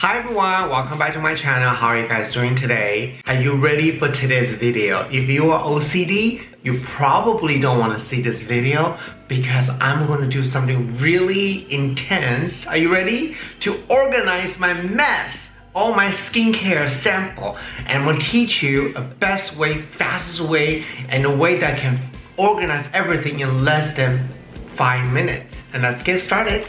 Hi everyone, welcome back to my channel. How are you guys doing today? Are you ready for today's video? If you are OCD, you probably don't want to see this video because I'm going to do something really intense. Are you ready? To organize my mess, all my skincare sample, and I'm going to teach you a best way, fastest way, and a way that can organize everything in less than 5 minutes. And let's get started.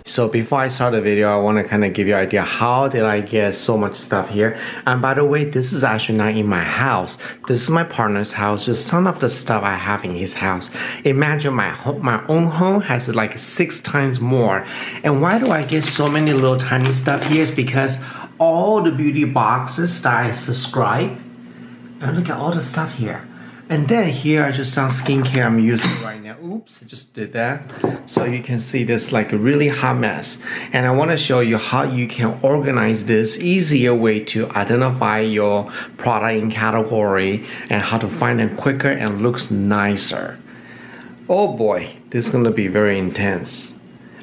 So before I start the video, I want to kind of give you an idea how did I get so much stuff here. And by the way, this is actually not in my house. This is my partner's house. Just some of the stuff I have in his house. Imagine my own home has like 6 times more. And why do I get so many little tiny stuff here? Is because all the beauty boxes that I subscribe. And look at all the stuff here. And then here are just some skincare I'm using right now. Oops, I just did that. So you can see this like a really hot mess. And I want to show you how you can organize this easier way to identify your product in category and how to find them quicker and looks nicer. Oh boy, this is going to be very intense.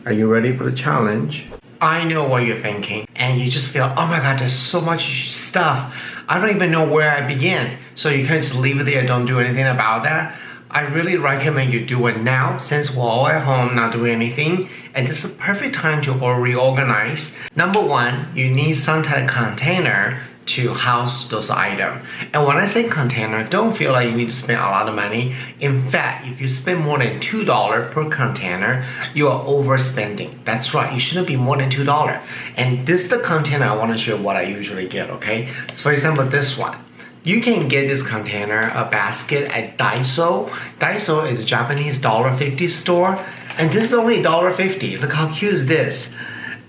Are you ready for the challenge? I know what you're thinking, and you just feel, oh my god, there's so much stuff. I don't even know where I begin. So you can just leave it there, don't do anything about that. I really recommend you do it now since we're all at home not doing anything, and this is a perfect time to reorganize. Number one, you need some type of container to house those items. And when I say container, don't feel like you need to spend a lot of money. In fact, if you spend more than $2 per container, you are overspending. That's right, you shouldn't be more than $2. And this is the container I want to show you what I usually get, okay? So for example, this one. You can get this container, a basket at Daiso. Daiso is a Japanese $1.50 store. And this is only $1.50. Look how cute is this.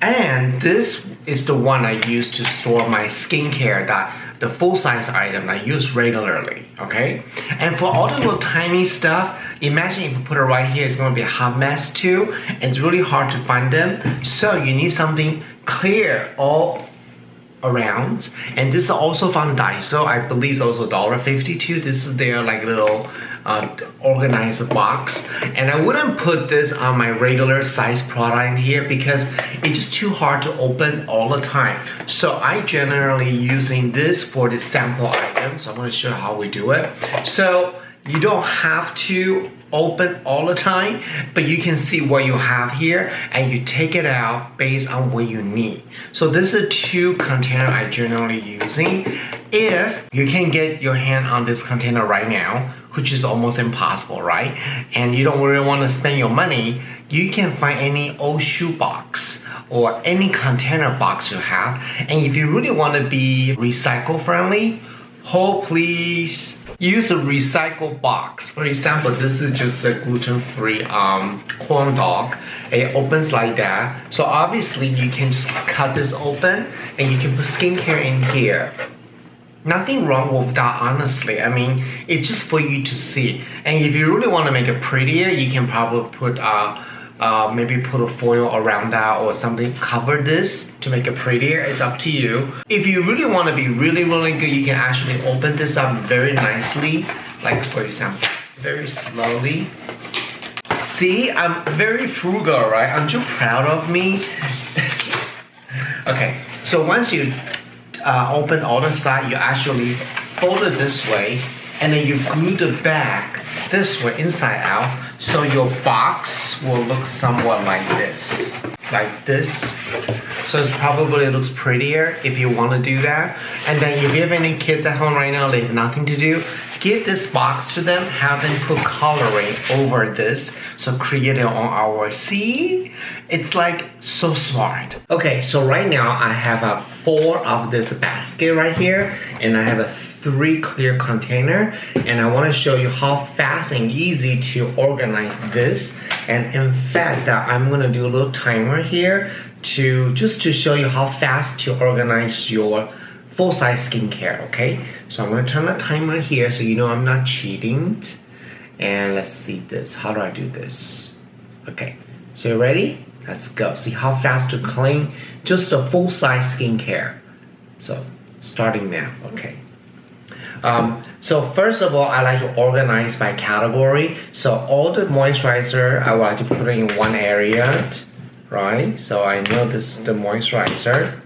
And this is the one I use to store my skincare, the full-size item I use regularly, okay? And for all the little tiny stuff, imagine if you put it right here, it's gonna be a hot mess too, and it's really hard to find them. So you need something clear all around. And this is also from Daiso. I believe it's also $1.50 too. This is their like little organizer box, and I wouldn't put this on my regular size product in here because it's just too hard to open all the time. So I generally using this for the sample item. So I'm going to show you how we do it. So you don't have to open all the time, but you can see what you have here and you take it out based on what you need. So this is 2 container I generally using. If you can get your hand on this container right now, which is almost impossible, right? And you don't really want to spend your money, you can find any old shoe box or any container box you have. And if you really want to be recycle friendly, please use a recycle box. For example, this is just a gluten-free corn dog. It opens like that. So obviously you can just cut this open and you can put skincare in here. Nothing wrong with that, honestly. I mean, it's just for you to see. And if you really want to make it prettier, you can probably put maybe put a foil around that or something, cover this to make it prettier. It's up to you. If you really want to be really good, you can actually open this up very nicely, like for example, very slowly. See, I'm very frugal, right? Aren't you proud of me? Okay, so once you open all the side, you actually fold it this way, and then you glue the back this way, inside out, so your box will look somewhat like this. Like this. So it probably looks prettier if you want to do that. And then if you have any kids at home right now, they have nothing to do, give this box to them, have them put coloring over this, so create it on our, see? It's like so smart. Okay, so right now I have 4 of this basket right here, and I have 3 clear container, and I want to show you how fast and easy to organize this. And in fact, I'm gonna do a little timer here just to show you how fast to organize your full-size skincare, okay? So I'm gonna turn the timer here so you know I'm not cheating. And let's see this. How do I do this? Okay, so you ready? Let's go. See how fast to clean just a full-size skincare. So starting now, okay. So first of all, I like to organize by category. So all the moisturizer, I would like to put it in one area, right? So I know this is the moisturizer.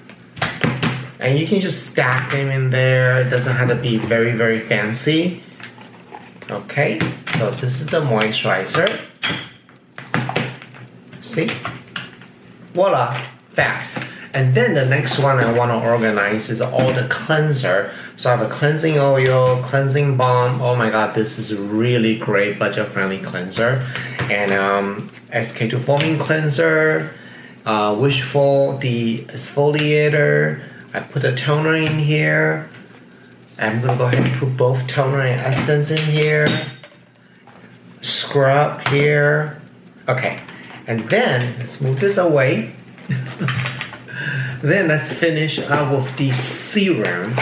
And you can just stack them in there. It doesn't have to be very, very fancy. Okay, so this is the moisturizer. See? Voila, fast. And then the next one I want to organize is all the cleanser. So I have a cleansing oil, cleansing balm. Oh my god, this is a really great budget-friendly cleanser. And SK2 foaming cleanser, Wishful the exfoliator. I put a toner in here. I'm gonna go ahead and put both toner and essence in here. Scrub here. Okay, and then let's move this away. Then let's finish up with the serum.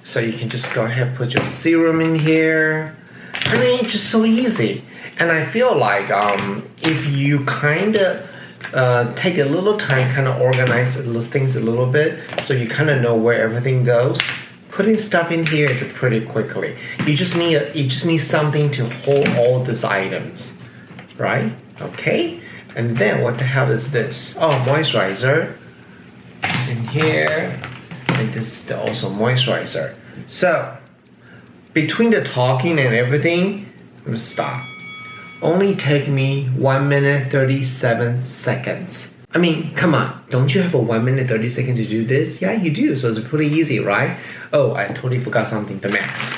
So you can just go ahead and put your serum in here. I mean, it's just so easy. And I feel like if you kind of take a little time, kind of organize things a little bit, so you kind of know where everything goes. Putting stuff in here is pretty quickly. You just need something to hold all these items, right? Okay. And then what the hell is this? Oh, moisturizer in here, and this is also moisturizer. So between the talking and everything, I'm gonna stop. Only take me 1 minute 37 seconds. I mean, come on, don't you have a 1 minute 30 seconds to do this? Yeah, you do, so it's pretty easy, right? Oh, I totally forgot something, the mask.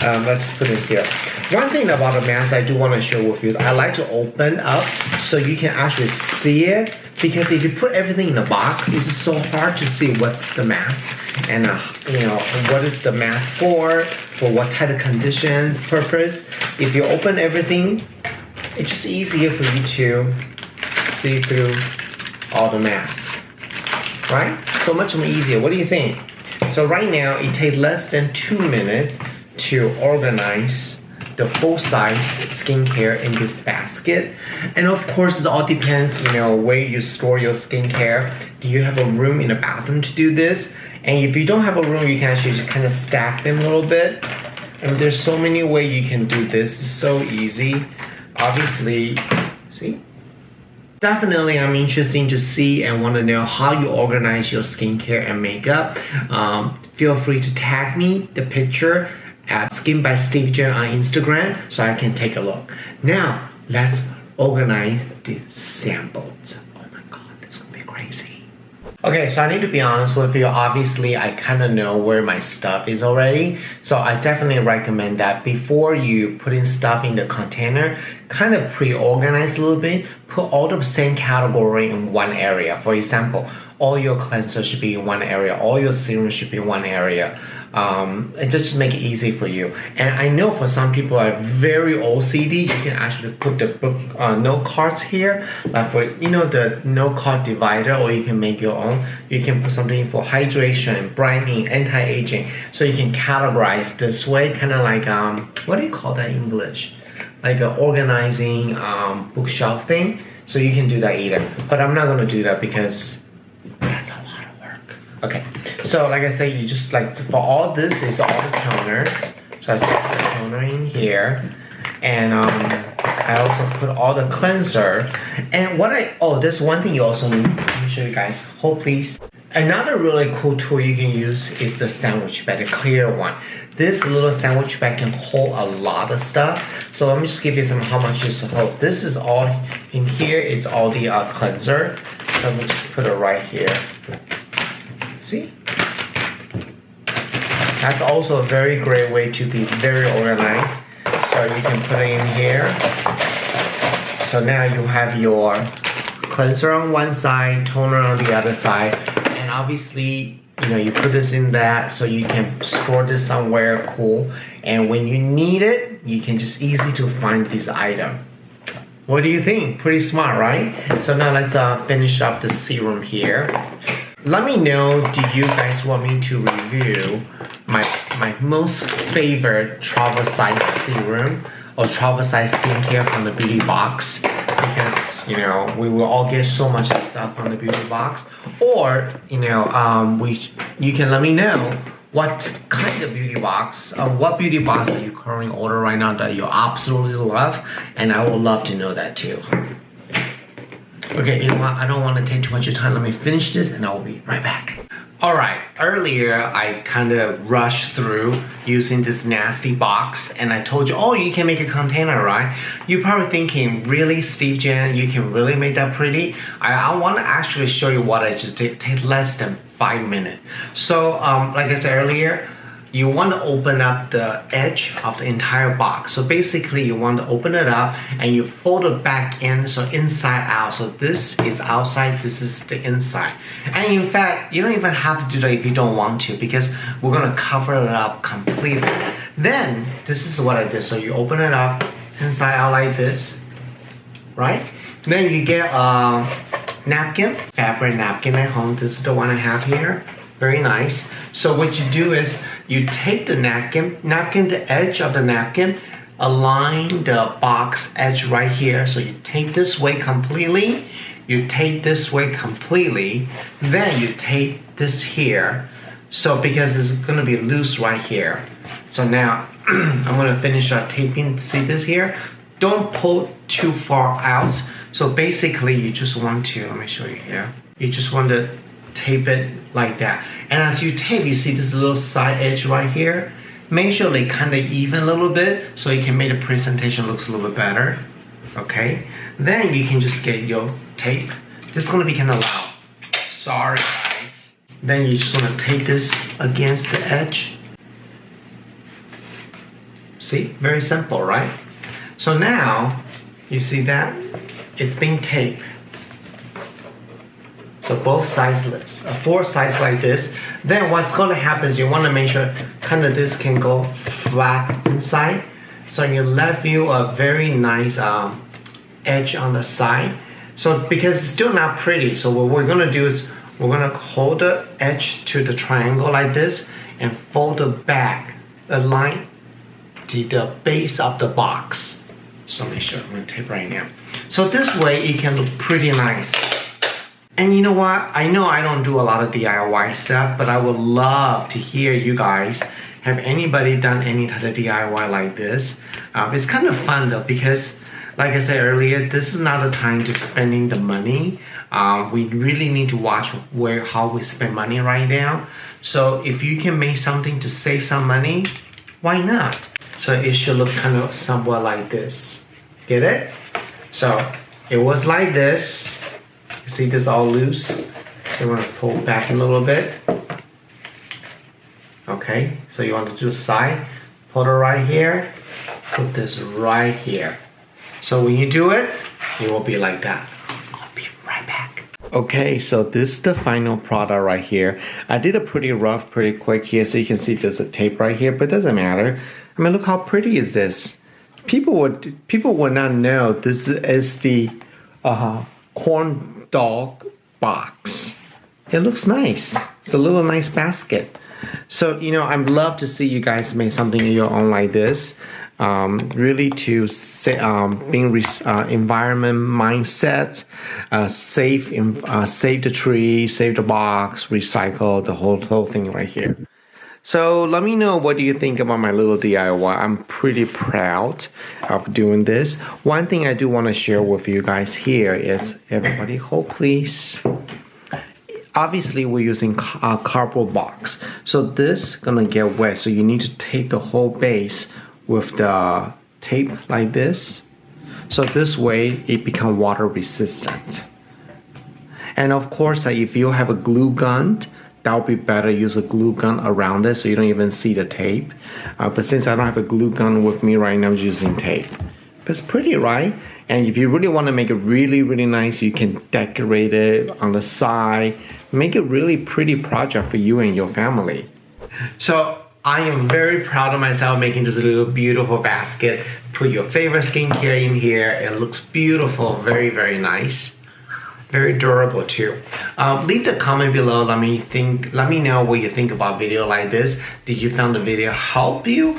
Let's put it here. One thing about the mask I do want to share with you is I like to open up so you can actually see it, because if you put everything in a box, it's so hard to see what's the mask and you know, what is the mask for what type of conditions, purpose. If you open everything, it's just easier for you to see through all the masks, right? So much more easier. What do you think? So right now it takes less than 2 minutes to organize the full-size skincare in this basket. And of course, it all depends, you know, where you store your skincare. Do you have a room in the bathroom to do this? And if you don't have a room, you can actually just kind of stack them a little bit. And there's so many ways you can do this. It's so easy. Obviously, see? Definitely, I'm interested to see and want to know how you organize your skincare and makeup. Feel free to tag me the picture at Skin by Steve Jen on Instagram so I can take a look. Now, let's organize the samples. Oh my god, this is gonna be crazy. Okay, so I need to be honest with you. Obviously, I kind of know where my stuff is already. So I definitely recommend that before you put in stuff in the container, kind of pre-organize a little bit. Put all the same category in one area. For example, all your cleanser should be in one area. All your serum should be in one area. It just make it easy for you. And I know for some people are very OCD, you can actually put the book note cards here, like for, you know, the note card divider, or you can make your own. You can put something for hydration, brightening, anti-aging, so you can categorize this way, kind of like what do you call that in English? Like an organizing bookshelf thing. So you can do that either, but I'm not gonna do that because that's a lot of work. Okay, so like I said, you just like, for all this is all the toners. So I just put the toner in here, and I also put all the cleanser. And what there's one thing you also need. Let me show you guys. Hold please. Another really cool tool you can use is the sandwich bag, the clear one. This little sandwich bag can hold a lot of stuff. So let me just give you some how much this will hold. This is all in here. It's all the cleanser. So let me just put it right here. See? That's also a very great way to be very organized. So you can put it in here. So now you have your cleanser on one side, toner on the other side. And obviously, you know, you put this in that so you can store this somewhere cool. And when you need it, you can just easy to find this item. What do you think? Pretty smart, right? So now let's finish up the serum here. Let me know, do you guys want me to review my most favorite travel size serum or travel size skincare from the beauty box? Because, you know, we will all get so much stuff from the beauty box. Or, you know, you can let me know what kind of beauty box, what beauty box that you currently order right now that you absolutely love, and I would love to know that too. Okay, you know what? I don't want to take too much of your time. Let me finish this and I will be right back. Alright, earlier I kind of rushed through using this nasty box and I told you, oh, you can make a container, right? You're probably thinking, really, Steve Jan, you can really make that pretty? I want to actually show you what I just did. It takes less than 5 minutes. So, like I said earlier, you want to open up the edge of the entire box. So basically you want to open it up and you fold it back in, so inside out. So this is outside, this is the inside. And in fact, you don't even have to do that if you don't want to, because we're going to cover it up completely. Then this is what I did. So you open it up inside out like this, right? Then you get a napkin, fabric napkin at home. This is the one I have here. Very nice. So what you do is you take the napkin, the edge of the napkin, align the box edge right here. So you take this way completely, you take this way completely, then you take this here. So because it's gonna be loose right here. So now I'm gonna finish taping. See this here? Don't pull too far out. So basically you just want to, let me show you here. You just want to tape it like that. And as you tape, you see this little side edge right here. Make sure they kind of even a little bit so you can make the presentation looks a little bit better. Okay. Then you can just get your tape. This is going to be kind of loud. Sorry guys. Then you just want to tape this against the edge. See? Very simple, right? So now, you see that? It's being taped. So both sides, four sides like this. Then what's going to happen is you want to make sure kind of this can go flat inside. So you left you a very nice edge on the side. So because it's still not pretty, so what we're going to do is we're going to hold the edge to the triangle like this and fold it back, align to the base of the box. So make sure I'm going to tape right now. So this way it can look pretty nice. And you know what? I know I don't do a lot of DIY stuff, but I would love to hear you guys. Have anybody done any type of DIY like this? It's kind of fun though, because like I said earlier, this is not the time to spending the money. We really need to watch how we spend money right now. So if you can make something to save some money, why not? So it should look kind of somewhat like this. Get it? So it was like this. See this all loose? You want to pull back a little bit. Okay, so you want to do the side, put it right here, put this right here. So when you do it, it will be like that. I'll be right back. Okay, so this is the final product right here. I did a pretty rough, pretty quick here, so you can see there's a tape right here, but it doesn't matter. I mean, look how pretty is this? People would not know this is the corn dog box. It looks nice. It's a little nice basket. So, you know, I'd love to see you guys make something of your own like this. Really to being environment mindset, save the tree, save the box, recycle the whole thing right here. So let me know, what do you think about my little DIY? I'm pretty proud of doing this. One thing I do want to share with you guys here is, everybody hold please. Obviously we're using a cardboard box. So this gonna get wet. So you need to tape the whole base with the tape like this. So this way it becomes water resistant. And of course, if you have a glue gun, that would be better. Use a glue gun around it so you don't even see the tape. But since I don't have a glue gun with me right now, I'm using tape. But it's pretty, right? And if you really want to make it really, really nice, you can decorate it on the side. Make a really pretty project for you and your family. So I am very proud of myself making this little beautiful basket. Put your favorite skincare in here. It looks beautiful, very, very nice. Very durable too. Leave the comment below. Let me know what you think about video like this. Did you find the video help you?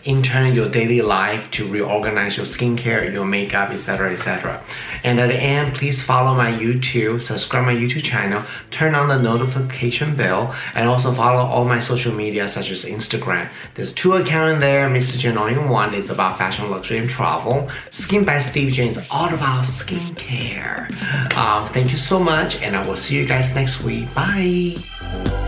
intern your daily life to reorganize your skincare, your makeup, etc., etc. And at the end, please follow my YouTube, subscribe my YouTube channel, turn on the notification bell, and also follow all my social media such as Instagram. There's 2 accounts in there. Mr. Jane All-in-One is about fashion, luxury, and travel. Skin by Steve Jane is all about skincare. Thank you so much, and I will see you guys next week. Bye.